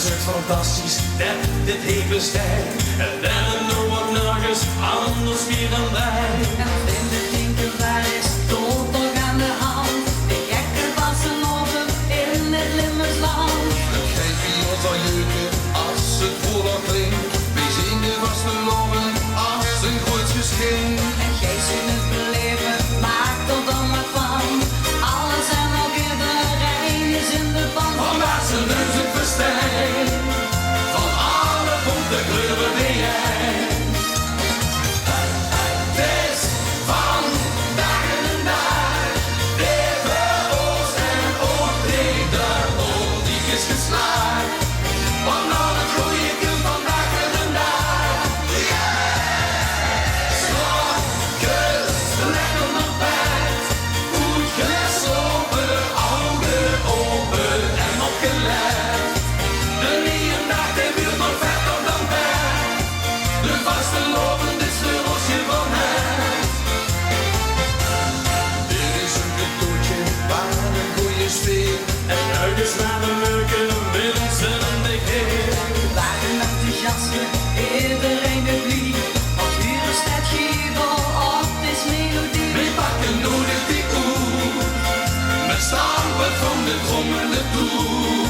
is het fantastisch dat dit heeft bestaan. En dan nog wat nergens anders meer dan wij. En in de linkervaar is tot nog aan de hand. De gekken passen over in het Limmersland. Het geeft iemand al jeuken als het voller klinkt. We zingen vast verloren als een goed geschenk. En geest in het beleven, maakt er dan maar van. Alles en ook iedereen is in de band. Van wassen is het festijn, van alle bonte kleuren die jij. Het is van dag en dag, leven oost en oost, de oorlog is geslaagd. Want al het goede kind van dag en dag, slokjes, lekker naar bed, goed geslopen, ogen open en opgelet. De nieuwe dag, die buurt nog verder dan bed. De vaste lopen, dit sleuteltje van het. Dit is een cadeautje waar een goede sfeer. En uitjes naar de leuke mensen en de heer. Waren enthousiasme, iedereen de blie. Want hier is het gevel op deze melodie. We pakken nodig die koe, met stampen van de trommende toet.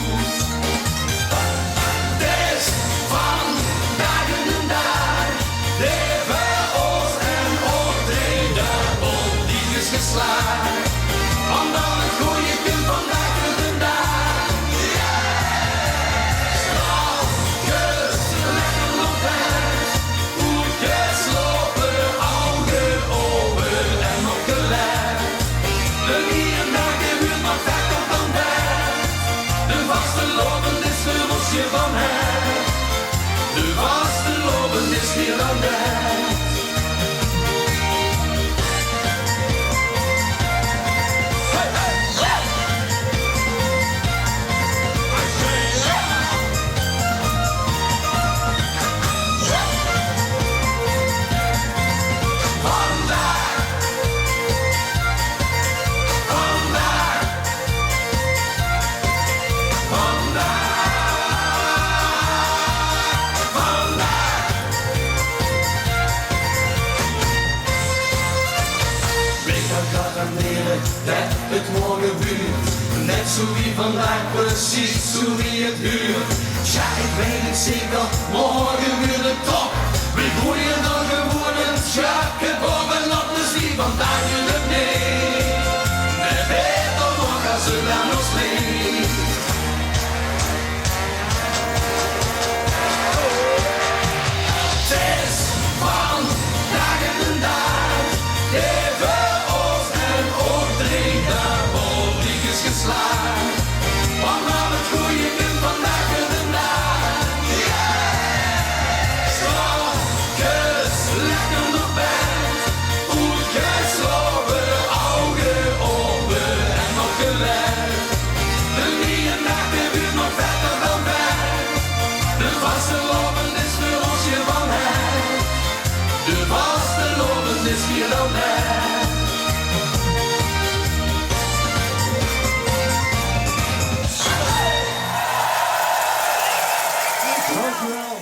Het is van dagen en dag, leven oost en oost, de oorlog is geslaagd. Want al het goede kind van dagen en dag, slokjes, lekker nog bed, goed geslopen, ogen open en opgelet. De nieuwe dag, die buurt nog verder dan bed. De vaste lopen is sleuteltje van het. De vaste lopen is meer dan net. Hey, hey, hey. Vandaag, vandaag, vandaag. Ik kan garanderen dat het morgen buurt. Net zo wie vandaag, precies zo wie het huurt. Ja, ik weet het zeker, morgen weer de top. We groeien dan gewoon een schakje bovenop, dus wie vandaag in het nee. Net beter nog als ze dan nog slecht. Het is van dagen en dag, leven oost en oost, de oorlog is geslaagd. Want al het goede kind van dagen en dag, slokjes, lekker nog bed, goed geslopen, ogen open en opgelet. De nieuwe dag, die buurt nog verder dan bed. De vaste lopen is sleuteltje van het. De vaste lopen is meer dan net. Dankjewel.